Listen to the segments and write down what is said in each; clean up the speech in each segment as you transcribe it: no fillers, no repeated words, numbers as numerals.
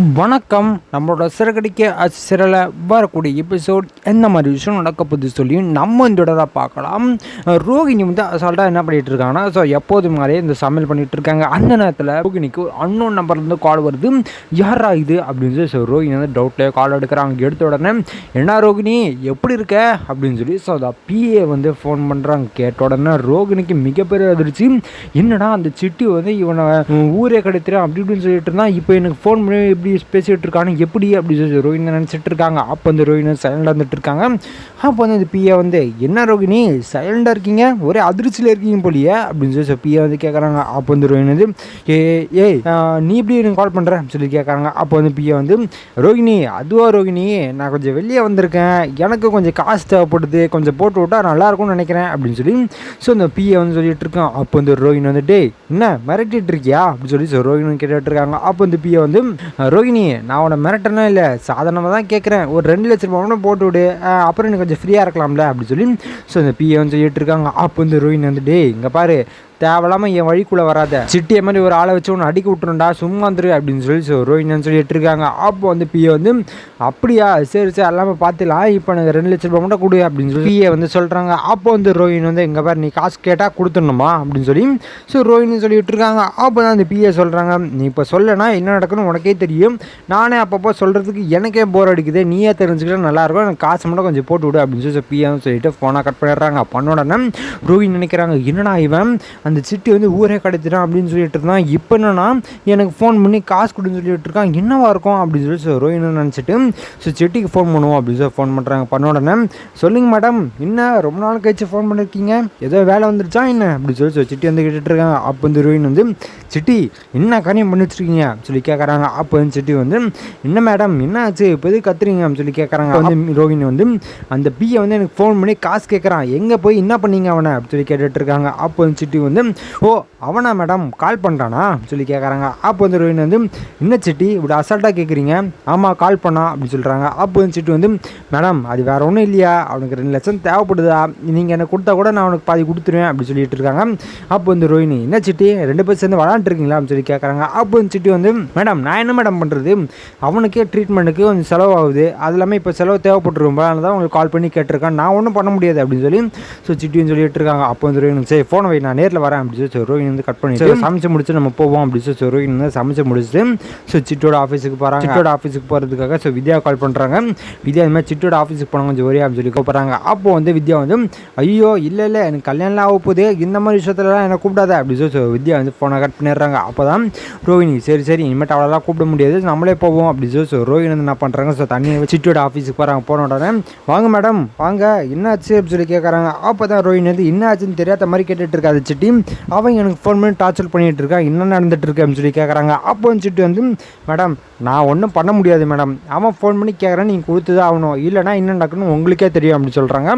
வணக்கம். நம்மளோட சிறகடிக்க சிறல வரக்கூடிய எபிசோட் எந்த மாதிரி விஷயம் நடக்க போகுது சொல்லி நம்ம இந்த இடத்துல பார்க்கலாம். ரோகிணி வந்து அசால்ட்டாக என்ன பண்ணிகிட்டு இருக்காங்கன்னா, ஸோ எப்போது மாதிரியே இந்த சமையல் பண்ணிகிட்டு இருக்காங்க. அந்த நேரத்தில் ரோகிணிக்கு ஒரு அன்னோன் நம்பர்லேருந்து கால் வருது. யாரா இது அப்படின்னு சொல்லி ஸோ ரோகிணி வந்து டவுட்லேயே கால் எடுக்கிறாங்க. எடுத்த உடனே என்ன ரோகிணி எப்படி இருக்க அப்படின்னு சொல்லி ஸோ அதை பிஏ வந்து ஃபோன் பண்ணுறாங்க. கேட்ட உடனே ரோகிணிக்கு மிகப்பெரிய அதிர்ச்சி. என்னடா அந்த சிட்டி வந்து இவனை ஊரே கிடைத்துறான் அப்படி இப்படின்னு சொல்லிட்டு இருந்தான். இப்போ எனக்கு ஃபோன் பண்ணி எப்படி பேசிகிட்டு இருக்கானு எப்படி அப்படி சொல்லி ரோஹிணி நினச்சிட்டு இருக்காங்க. அப்போ வந்து ரோஹிணி சைலண்டாக இருந்துட்டு இருக்காங்க. அப்போ வந்து இந்த பிஏ வந்து என்ன ரோஹிணி சைலண்டாக இருக்கீங்க, ஒரே அதிர்ச்சியில் இருக்கீங்க போலியே அப்படின்னு சொல்லி பிஏ வந்து கேட்குறாங்க. அப்போ வந்து ரோஹிணி வந்து ஏய் நீ இப்படி எனக்கு கால் பண்ணுற சொல்லி கேட்குறாங்க. அப்போ வந்து பிஏ வந்து ரோஹிணி அதுவா ரோஹிணி நான் கொஞ்சம் வெளியே வந்திருக்கேன், எனக்கு கொஞ்சம் காசு தேவைப்படுது, கொஞ்சம் போட்டு விட்டா நல்லாயிருக்கும்னு நினைக்கிறேன் அப்படின்னு சொல்லி ஸோ இந்த பிஏ வந்து சொல்லிட்டு இருக்கான். அப்போ வந்து ரோஹிணி வந்து டே என்ன மிரட்டிட்டு இருக்கியா அப்படின்னு சொல்லி ஸோ ரோஹிணி கேட்டுட்டு இருக்காங்க. அப்போ வந்து பிஏ வந்து ரோஹிணி நான் உன்னை மிரட்டனா இல்லை, சாதாரணமாக தான் கேட்குறேன், ஒரு 2 லட்ச ரூபா போட்டு விடு, அப்புறம் எனக்கு கொஞ்சம் ஃப்ரீயாக இருக்கலாம்ல அப்படின்னு சொல்லி ஸோ இந்த பிஏ வந்து சொல்லிட்டு இருக்காங்க. அப்போ வந்து ரோஹிணி வந்து டே இங்கே பாரு தேவையில்லாமல் என் வழிக்குள்ளே வராத, சிட்டியை மாதிரி ஒரு ஆளை வச்சு ஒன்று அடிக்க விட்டுருண்டா, சும்மா வந்துரு அப்படின்னு சொல்லி ஸோ ரோஹிணின்னு சொல்லிட்டு இருக்காங்க. அப்போ வந்து பிஏ வந்து அப்படியா சரி சரி எல்லாமே பார்த்துலாம், இப்போ எனக்கு 2 லட்ச ரூபா மட்டும் கொடு அப்படின்னு சொல்லி பிஏ வந்து சொல்கிறாங்க. அப்போ வந்து ரோஹிணி வந்து எங்கே பாரு நீ காசு கேட்டால் கொடுத்துடணுமா அப்படின்னு சொல்லி ஸோ ரோஹிணி சொல்லிட்டு இருக்காங்க. அப்போ தான் அந்த பிஏ சொல்கிறாங்க, நீ இப்போ சொல்லனா என்ன நடக்குன்னு உனக்கே தெரியும், நானே அப்பப்போ சொல்கிறதுக்கு எனக்கே போர் அடிக்குது, நீயே தெரிஞ்சுக்கிட்டா நல்லாயிருக்கும், எனக்கு காசு மட்டும் கொஞ்சம் போட்டு விடு அப்படின்னு சொல்லி பிஏ சொல்லிட்டு ஃபோனை கட் பண்ணிடுறாங்க. பண்ண உடனே ரோஹிணி நினைக்கிறாங்க என்னடா இவன் அந்த சிட்டி வந்து ஊரே கிடைச்சிட்டான் அப்படின்னு சொல்லிட்டு இருந்தான், இப்போ என்னன்னா எனக்கு ஃபோன் பண்ணி காசு கொடுன்னு சொல்லிட்டு இருக்கான், என்னவா இருக்கும் அப்படின்னு சொல்லி ஸோ ரோஹிணி நினச்சிட்டு ஸோ சிட்டிக்கு ஃபோன் பண்ணுவோம் அப்படின்னு சொல்லி ஃபோன் பண்ணுறாங்க. பண்ண உடனே சொல்லுங்க மேடம் என்ன ரொம்ப நாள் கழிச்சு ஃபோன் பண்ணியிருக்கீங்க, ஏதோ வேலை வந்துருச்சா என்ன அப்படின்னு சொல்லி ஸோ சிட்டி வந்து கேட்டுட்டு இருக்காங்க. அப்போ வந்து ரோஹிணி வந்து சிட்டி என்ன காரியம் பண்ணி வச்சுருக்கீங்க சொல்லி கேட்குறாங்க. அப்போ வந்து சிட்டி வந்து என்ன மேடம் என்ன ஆச்சு இப்போ எது கத்துறீங்க அப்படின்னு சொல்லி கேட்குறாங்க. வந்து ரோஹிணி வந்து அந்த பிஏ வந்து எனக்கு ஃபோன் பண்ணி காசு கேட்குறான், எங்கே போய் என்ன பண்ணீங்க அவனை அப்படின்னு சொல்லி கேட்டுட்டு இருக்காங்க. அப்போ வந்து சிட்டி வந்து ஓ அவனா மேடம் கால் பண்ணுறானா சொல்லி கேட்குறாங்க. அப்போ வந்து ரோஹிணி வந்து என்ன சிட்டி இப்படி அசால்ட்டாக கேட்குறீங்க, ஆமாம் கால் பண்ணா அப்படின்னு சொல்கிறாங்க. அப்போ வந்து சிட்டி வந்து மேடம் அது வேறு ஒன்றும் இல்லையா, அவனுக்கு 2 லட்சம் தேவைப்படுதா, நீங்கள் எனக்கு கொடுத்தா கூட நான் அவனுக்கு பாதி கொடுத்துருவேன் அப்படின்னு சொல்லிட்டு இருக்காங்க. அப்போ வந்து ரோஹிணி என்ன சிட்டி 2 பேர் சேர்ந்து விளாண்டுருக்கீங்களா அப்படின்னு சொல்லி கேட்குறாங்க. அப்போ வந்து சிட்டி வந்து மேடம் நான் என்ன மேடம் பண்ணுறது, அவனுக்கே ட்ரீட்மெண்ட்டுக்கு கொஞ்சம் செலவாகுது, அது இல்லாமல் இப்போ செலவு தேவைப்பட்டுருவோம், அதனால தான் உங்களுக்கு கால் பண்ணி கேட்டிருக்கேன், நான் ஒன்றும் பண்ண முடியாது அப்படின்னு சொல்லி ஸோ சிட்டின்னு சொல்லிட்டு இருக்காங்க. அப்போ வந்து ரோஹிணி சரி ஃபோனை வை நான் நேரில் வரேன் அப்படின்னு சொல்லி ரோஹிணி வந்து கட் பண்ணிட்டு சமைச்சு முடிச்சு நம்ம போவோம் அப்படின்னு சொல்லி ரோஹிணி வந்து சமைச்சு முடிச்சுட்டு ஸோ சிட்டோட ஆஃபீஸுக்கு போகிறாங்க. சிட்டோட ஆஃபீஸுக்கு போகிறதுக்காக ஸோ வித்யா கால் பண்ணுறாங்க. வித்யா இந்த மாதிரி சிட்டோட ஆஃபீஸுக்கு போனாங்க கொஞ்சம் ஒரே அப்படின்னு சொல்லி கூப்பிட்றாங்க. அப்போ வந்து வித்யா வந்து ஐயோ இல்லை எனக்கு கல்யாணம்லாம் ஆக போகுது, இந்த மாதிரி விஷயத்துலலாம் எனக்கு கூப்பிடாத அப்படின்னு சொல்லி ஸோ வித்யா வந்து ஃபோனை கட் பண்ணிடுறாங்க. அப்போ தான் ரோஹிணி சரி சரி இனிமேட்டு அவ்வளோலாம் கூப்பிட முடியாது, நம்மளே போவோம் அப்படின்னு சொல்லி ஸோ ரோஹிணி வந்து என்ன பண்ணுறாங்க ஸோ தண்ணி சிட்டோட ஆஃபீஸுக்கு போகிறாங்க. போன உடனே வாங்க மேடம் வாங்க என்னாச்சு அப்படின்னு சொல்லி கேட்குறாங்க. அப்போ தான் ரோஹிணி வந்து என்ன ஆச்சுன்னு தெரியாத மாதிரி கேட்டுட்டு இருக்காது சிட்டி, அவன் எனக்கு ஃபோன் பண்ணி டார்ச்சர் பண்ணிகிட்டு இருக்கா, என்ன நடந்துட்டு இருக்கு அப்படின்னு சொல்லி கேட்குறாங்க. அப்போ வந்துட்டு வந்து மேடம் நான் ஒன்றும் பண்ண முடியாது மேடம், அவன் ஃபோன் பண்ணி கேட்குறேன் நீங்கள் கொடுத்து தான் ஆகணும், இல்லைனா என்ன நடக்கணும் உங்களுக்கே தெரியும் அப்படின்னு சொல்கிறாங்க.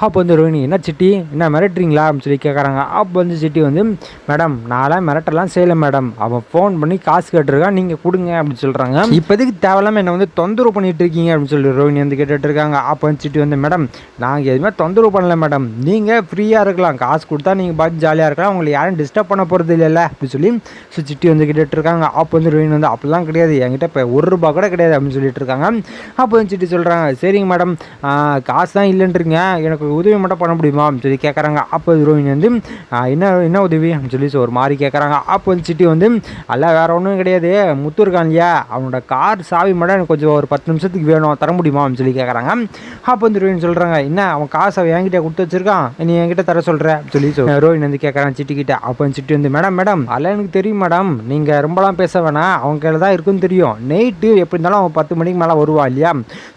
அப்போ வந்து ரோஹிணி என்ன சிட்டி என்ன மிரட்டுறீங்களா அப்படின்னு சொல்லி கேட்குறாங்க. அப்போ வந்து சிட்டி வந்து மேடம் நான்லாம் மிரட்டெல்லாம் செய்யலை மேடம், அவன் ஃபோன் பண்ணி காசு கேட்டிருக்கான் நீங்கள் கொடுங்க அப்படின்னு சொல்கிறாங்க. இப்போதைக்கு தேவையில்லாமல் என்னை வந்து தொந்தரவு பண்ணிட்டு இருக்கீங்க அப்படின்னு சொல்லி ரோஹிணி வந்து கேட்டுட்டு இருக்காங்க. அப்போ வந்து சிட்டி வந்து மேடம் நாங்கள் எதுவுமே தொந்தரவு பண்ணல மேடம், நீங்கள் ஃப்ரீயாக இருக்கலாம், காசு கொடுத்தா நீங்கள் பார்த்து ஜாலியாக இருக்கலாம், உங்களை யாரும் டிஸ்டர்ப் பண்ண போகிறது இல்லைல்ல அப்படின்னு சொல்லி ஸோ சிட்டி வந்து கேட்டுட்டு இருக்காங்க. அப்போ வந்து ரோஹிணி வந்து அப்படிலாம் கிடையாது, என்கிட்ட இப்போ 1 ரூபா கூட கிடையாது அப்படின்னு சொல்லிட்டு இருக்காங்க. அப்போ வந்து சிட்டி சொல்கிறாங்க சரிங்க மேடம் காசு தான் இல்லைன்றீங்க, எனக்கு உதவி மட்டும் பண்ண முடியுமா அப்படின்னு சொல்லி கேட்குறாங்க. அப்போ ரோஹிணி வந்து என்ன உதவி அப்படின்னு சொல்லி ஒரு மாதிரி கேட்குறாங்க. அப்போ வந்து சிட்டி வந்து எல்லாம் வேறு ஒன்றும் கிடையாது, முத்து இருக்கான் இல்லையா அவனோட கார் சாவி மட்டும் எனக்கு கொஞ்சம் ஒரு 10 நிமிஷத்துக்கு வேணும், தர முடியுமா அப்படின்னு சொல்லி கேட்குறாங்க. அப்போ வந்து ரோஹிணி சொல்கிறாங்க என்ன அவன் காசை என்கிட்ட கொடுத்து வச்சிருக்கான், நீ என்கிட்ட தர சொல்கிற சொல்லி ரோஹிணி வந்து கேட்குறான் சிட்டிக்கிட்ட. அப்போ சிட்டி வந்து மேடம் அதெல்லாம் எனக்கு தெரியும் மேடம், நீங்கள் ரொம்பலாம் பேச வேணாம், அவங்க கையில் தான் இருக்குன்னு தெரியும், நைட்டு எப்படி இருந்தாலும் அவன் 10 மணிக்கு மேலே வருவான் இல்லையா,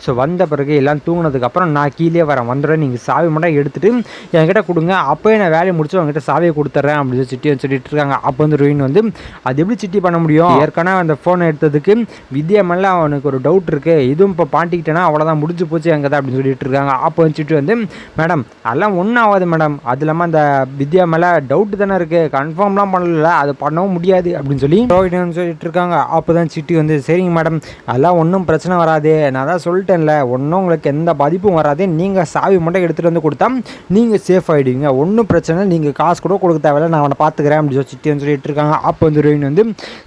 ஸோ வந்த பிறகு எல்லாம் தூங்கினதுக்கப்புறம் நான் கீழே வரேன், வந்துடுறேன், நீங்கள் சாவி மட்டும் எடுத்துகிட்டு என்கிட்ட கொடுங்க, அப்போயே நான் வேலையை முடிச்சு அவங்ககிட்ட சாவியை கொடுத்துட்றேன் அப்படின்னு சிட்டி வந்து சொல்லிட்டு இருக்காங்க. அப்போ வந்து ரோஹிணி வந்து அது எப்படி சிட்டி பண்ண முடியும், ஏற்கனவே அந்த ஃபோனை எடுத்ததுக்கு வித்யா மேலே அவனுக்கு ஒரு டவுட் இருக்குது, இதுவும் இப்போ பாண்டிக்கிட்டேன்னா அவ்வளோதான் முடிஞ்சு போச்சு எங்கே தான் அப்படின்னு சொல்லிட்டு இருக்காங்க. அப்போ வந்து சிட்டி வந்து மேடம் அதெல்லாம் ஒன்றும் ஆகாது மேடம், அது இல்லாமல் அந்த வித்யா மேலே டவுட் டவுட்டு தானே இருக்குது, கன்ஃபார்ம்லாம் பண்ணல, அது பண்ணவும் முடியாது அப்படின்னு சொல்லி ரோஹிணி சொல்லிட்டு இருக்காங்க. அப்போ தான் சிட்டி வந்து சரிங்க மேடம், அதெல்லாம் ஒன்றும் பிரச்சனை வராது, நான் தான் சொல்லிட்டேன்ல, ஒன்றும் உங்களுக்கு எந்த பாதிப்பும் வராது, நீங்கள் சாவி மட்டும் எடுத்துகிட்டு வந்து கொடுத்தா நீங்கள் சேஃப் ஆகிடுவீங்க, ஒன்றும் பிரச்சனை, நீங்கள் காசு கூட கொடுக்க தேவையில்ல, நான் அவனை பார்த்துக்கிறேன் அப்படின்னு சொல்லி சிட்டி வந்து சொல்லிட்டு இருக்காங்க. அப்போ வந்து ரோஹிணி வந்து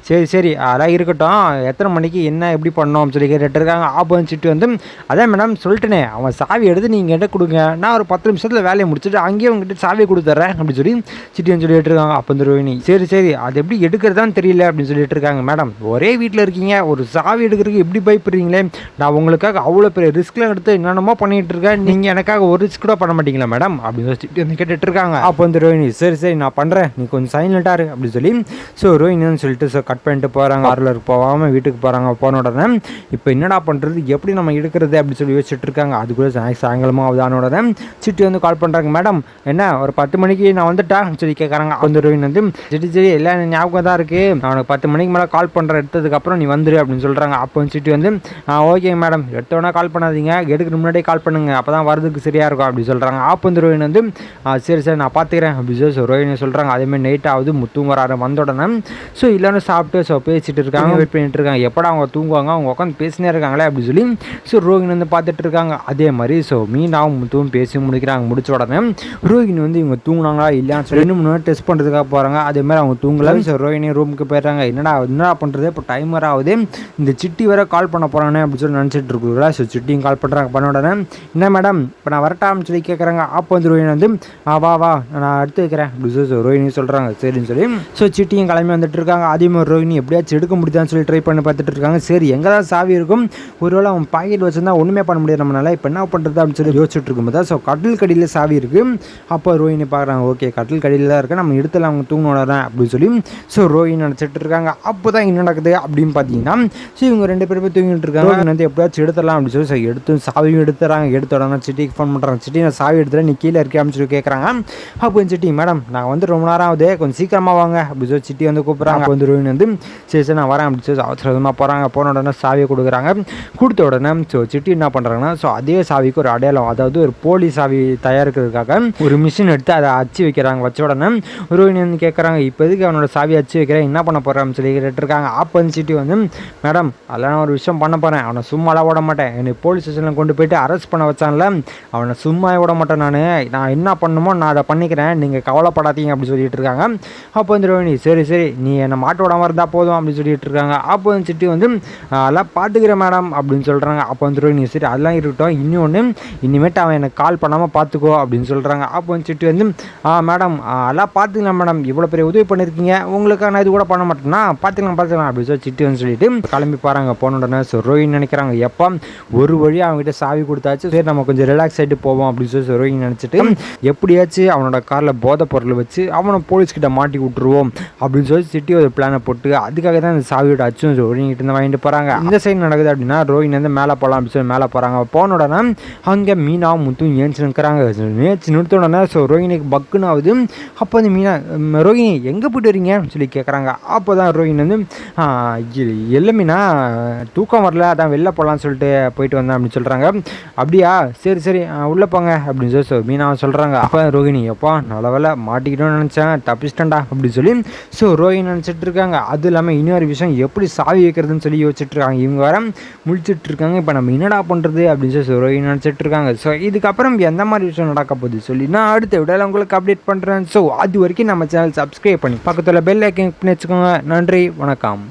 சரி சரி அதெல்லாம் இருக்கட்டும், எத்தனை மணிக்கு என்ன எப்படி பண்ணோம் சொல்லி கேட்டுட்டு இருக்காங்க. அப்போ வந்து சிட்டி வந்து அதான் மேடம் சொல்லிட்டேனே, அவன் சாவி எடுத்து நீங்கள் என்கிட்ட கொடுங்க, நான் ஒரு 10 நிமிஷத்தில் வேலையை முடிச்சுட்டு அங்கேயே உங்ககிட்ட சாவியை கொடுத்துட்றேன் அப்படின்னு சொல்லி சிட்டி வந்து சொல்லிட்டு இருக்காங்க. அப்போ வந்து ரோஹிணி சரி சரி அது எப்படி எடுக்கிறதான்னு தெரியல அப்படின்னு சொல்லிட்டு இருக்காங்க. மேடம் ஒரே வீட்டில் இருக்கீங்க, ஒரு சாவி எடுக்கிறதுக்கு எப்படி பயப்படுறீங்களே, நான் உங்களுக்காக அவ்வளோ பெரிய ரிஸ்க்லாம் எடுத்து என்னென்னமோ பண்ணிகிட்டு இருக்கேன், நீங்கள் எனக்காக ஒரு ரிஸ்க் கூட பண்ண மாட்டீங்களா மேடம் அப்படின்னு சொல்லி வந்து கேட்டுட்டு இருக்காங்க. அப்போ வந்து ரோஹிணி சரி சரி நான் பண்ணுறேன், நீ கொஞ்சம் சைலண்டாரு அப்படின்னு சொல்லி ஸோ ரோஹிணின்னு சொல்லிட்டு ஸோ கட் பண்ணிட்டு போகிறாங்க. பார்லருக்கு போகாமல் வீட்டுக்கு போகிறாங்க. போன உடனே இப்போ என்னடா பண்ணுறது, எப்படி நம்ம எடுக்கிறது அப்படின்னு சொல்லி யோசிச்சுட்டு இருக்காங்க. அதுக்குள்ளே சாயங்காலமாக ஆகுதான உடனே சிட்டி வந்து கால் பண்ணுறாங்க. மேடம் என்ன ஒரு 10 மணிக்கு நான் வந்துட்டேன் சொல்லி கேட்குறாங்க. வந்து ரோஹிணி வந்து சரி சரி எல்லாம் ஞாபகம் தான் இருக்குது, நான் உனக்கு 10 மணிக்கு மேலே கால் பண்ணுறேன், எடுத்ததுக்கப்புறம் நீ வந்துடு அப்படின்னு சொல்கிறாங்க. அப்போ வந்து சிட்டி வந்து ஓகேங்க மேடம், எடுத்தவொடனே கால் பண்ணாதீங்க, எடுக்கிற முன்னாடியே கால் பண்ணுங்க, அப்போ தான் வரதுக்கு சரியாக இருக்கும் அப்படின்னு சொல்கிறாங்க. அப்போ வந்து ரோஹிணி வந்து சரி சரி நான் பார்த்துக்கிறேன் அப்படின்னு சொல்லி ரோஹிணி சொல்கிறாங்க. அதேமாதிரி நைட் ஆகுது, தூங்குறாரு. வந்த உடனே ஸோ இல்லைன்னு சாப்பிட்டு ஸோ பேசிகிட்டு இருக்காங்க, வெயிட் பண்ணிட்டு இருக்காங்க, எப்படா அவங்க தூங்குவாங்க, அவங்க உட்காந்து பேசினே இருக்காங்களே அப்படின்னு சொல்லி ஸோ ரோஹிணி வந்து பார்த்துட்டு இருக்காங்க. அதே மாதிரி ஸோ மீனாவும் முத்துவும் பேசி முடிக்கிறாங்க. முடிச்ச உடனே ரோஹிணி வந்து இவங்க தூங்கினாங்களா இல்லையான்னு சொல்லி 2 மணி டெஸ்ட் பண்ணுறதுக்காக போகிறாங்க. அதேமாதிரி அவங்க தூங்கலை. ஸோ ரோஹிணி ரூமுக்கு போயிடுறாங்க. என்னடா பண்ணுறது, இப்போ டைமர் ஆகுது, இந்த சிட்டி வேற கால் பண்ண போகிறானே அப்படின்னு சொல்லி நினச்சிட்டு இருக்குங்களா. ஸோ சிட்டியும் கால் பண்ணுறாங்க. பண்ண உடனே என்ன மேடம் இப்போ நான் வரட்டான்னு சொல்லி கேட்குறாங்க. அப்போ வந்து ரோஹிணி வந்து வா நான் எடுத்து வைக்கிறேன் அப்படின்னு சொல்லி ரோஹிணி சொல்கிறாங்க. சரின்னு சொல்லி ஸோ சிட்டியும் கிளம்பி வந்துட்டு இருக்காங்க. அதே மாதிரி ரோஹிணி எப்படியாச்சும் எடுக்க முடியுதான்னு சொல்லி ட்ரை பண்ணி பார்த்துட்டு இருக்காங்க. சரி எங்கே தான் சாவி இருக்கும், ஒருவேளை அவன் பாக்கெட் வச்சுருந்தா ஒன்றுமே பண்ண முடியாது நம்மளால, இப்போ என்ன பண்ணுறது அப்படின்னு சொல்லி யோசிச்சுட்டு இருக்கும்போது ஸோ கட்டில் கடியில் சாவி இருக்குது. அப்போ ரோஹிணி பார்க்குறாங்க, ஓகே கட்டில் கடியில் தான் இருக்குது, நம்ம இடத்துல அவங்க தூங்கினோடறேன் அப்படின்னு சொல்லி ஸோ ரோஹிணி நினச்சிட்டு இருக்காங்க. அப்போ தான் என்ன நடக்குது அப்படின்னு பார்த்தீங்கன்னா ஸோ இவங்க 2 பேருமே தூங்கிட்டு இருக்காங்க. வந்து எப்படியாச்சும் எடுத்துடலாம் அப்படின்னு சொல்லி ஸோ எடுத்து சாவியும் எடுத்துறாங்க. எடுத்த உடனே சிட்டிக்கு ஃபோன் பண்ணுறாங்க. சிட்டி நான் சாவி எடுத்துகிறேன், நீ கீழே இருக்கே அப்படின்னு சொல்லி கேட்குறாங்க. அப்போ சிட்டி மேடம் நான் வந்து ரொம்ப நேரம் ஆகுது, கொஞ்சம் சீக்கிரமாக வாங்க அப்படின்னு சொல்லி சிட்டி வந்து கூப்பிட்றாங்க. அப்போ வந்து ரோஹிணி வந்து சரி நான் வரேன் அப்படின்னு சொல்லி அவசரமாக போகிறாங்க. போன உடனே சாவியை கொடுக்குறாங்க. கொடுத்த உடனே ஸோ சிட்டி என்ன பண்ணுறாங்கன்னா ஸோ அதே சாவிக்கு ஒரு அடையாளம், அதாவது ஒரு போலி சாவி தயாரிக்கிறதுக்காக ஒரு மிஷின் எடுத்து அதை அச்சு வைக்கிறாங்க. வச்ச உடனே ரோஹிணி வந்து கேட்குறாங்க, இப்போ எதுக்கு அவனோட சாவி அச்சு வைக்கிறேன், என்ன பண்ண போகிறான்னு சொல்லி கேட்டுருக்காங்க. அப்போ வந்து சிட்டி வந்து மேடம் அதெல்லாம் நான் ஒரு விஷயம் பண்ண போகிறேன், அவனை சும்மாலாம் விட மாட்டேன், என்னை போலீஸ் ஸ்டேஷனில் கொண்டு போயிட்டு அரெஸ்ட் பண்ண வச்சான்ல, அவனை சும்மா விட மாட்டேன், நான் என்ன பண்ணணுமோ நான் அதை பண்ணிக்கிறேன், நீங்கள் கவலைப்படாதீங்க அப்படின்னு சொல்லிட்டு இருக்காங்க. அப்போ வந்து ரோஹிணி சரி நீ என்னை மாட்ட விடாமல் இருந்தால் போதும் அப்படின்னு சொல்லிட்டு இருக்காங்க. அப்போ வந்து சிட்டி வந்து அதெல்லாம் பார்த்துக்கிறேன் மேடம் அப்படின்னு சொல்கிறாங்க. அப்போ வந்து ரோஹிணி சரி அதெல்லாம் இருக்கட்டும், இன்னொன்று இனிமேட்டு அவன் எனக்கு கால் பண்ணாமல் பார்த்துக்கோ அப்படின்னு சொல்கிறாங்க. அப்போ வந்து சிட்டி வந்து மேடம் அதெல்லாம் பார்த்துக்கலாம் மேடம், இவ்வளோ பெரிய உதவி பண்ணியிருக்கீங்க, உங்களுக்கு நான் இது கூட பண்ண மாட்டேன்னா பார்த்துக்கலாம் அப்படின்னு சொல்லி சிட்டி வந்து சொல்லிட்டு கிளம்பி போகிறாங்க. போன உடனே ஸோ ரோஹிணி நினைக்கிறாங்க, எப்போ ஒரு வழியாக அவங்ககிட்ட சாவி கொடுத்தாச்சு, சரி நம்ம கொஞ்சம் ரிலாக்ஸ் ஆகிட்டு போவோம் அப்படின்னு சொல்லி ரோஹிணி நினச்சிட்டு எப்படியாச்சும் அவனோட காரில் போதை பொருள் வச்சு அவனை போலீஸ்கிட்ட மாட்டி விட்டுருவோம் அப்படின்னு சொல்லி சிட்டி ஒரு பிளானை போட்டு அதுக்காக தான் இந்த சாவியோட அச்சும் ரோஹிணிகிட்ட இருந்து வாங்கிட்டு போகிறாங்க. இந்த சைடு நடக்குது அப்படின்னா ரோஹிணி வந்து மேலே போகலாம் அப்படின்னு சொல்லி மேலே போகிறாங்க. போன உடனே அங்கே மீனாவும் முத்தும் ஏஞ்சி நிற்கிறாங்க. ஏஞ்சி நிறுத்த உடனே ஸோ ரோஹிணிக்கு பக்குன்னு ஆகுது. அப்போ வந்து மீனா ரோஹிணி எங்கே போய்ட்டு வரீங்க சொல்லி கேட்குறாங்க. அப்போ தான் ரோஹிணி வந்து இல்லை மீனா தூக்கம் வரல, அதான் வெளில போகலான்னு சொல்லிட்டு போயிட்டு வந்தேன் அப்படின்னு சொல்கிறாங்க. அப்படியா சரி உள்ளே போங்க அப்படின்னு சொல்லி ஸோ மீனா சொல்கிறாங்க. அப்போ ரோஹிணி எப்போ நல்ல வேலை மாட்டிக்கிட்டோன்னு நினச்சேன், தப்பிச்சிட்டேன்டா அப்படின்னு சொல்லி ஸோ ரோஹிணி நினச்சிட்டு இருக்காங்க. அது இல்லாமல் இன்னொரு விஷயம் எப்படி சாவி வைக்கிறதுன்னு சொல்லி யோசிச்சுட்டு இருக்காங்க. இவங்க வர முழிச்சிட்டு இருக்காங்க. இப்போ நம்ம என்னடா பண்ணுறது அப்படின்னு சொல்லி ரோஹிணி நினச்சிட்டு இருக்காங்க. ஸோ இதுக்கப்புறம் எந்த மாதிரி விஷயம் நடக்க போகுது சொல்லி நான் அடுத்த விடையில் உங்களுக்கு அப்டேட் பண்ணுறேன். ஸோ அது வரைக்கும் நம்ம சேனல் சப்ஸ்கிரைப் பண்ணி பக்கத்தில் பெல் ஐக்கன் பண்ணி வச்சுக்கோங்க. நன்றி, வணக்கம்.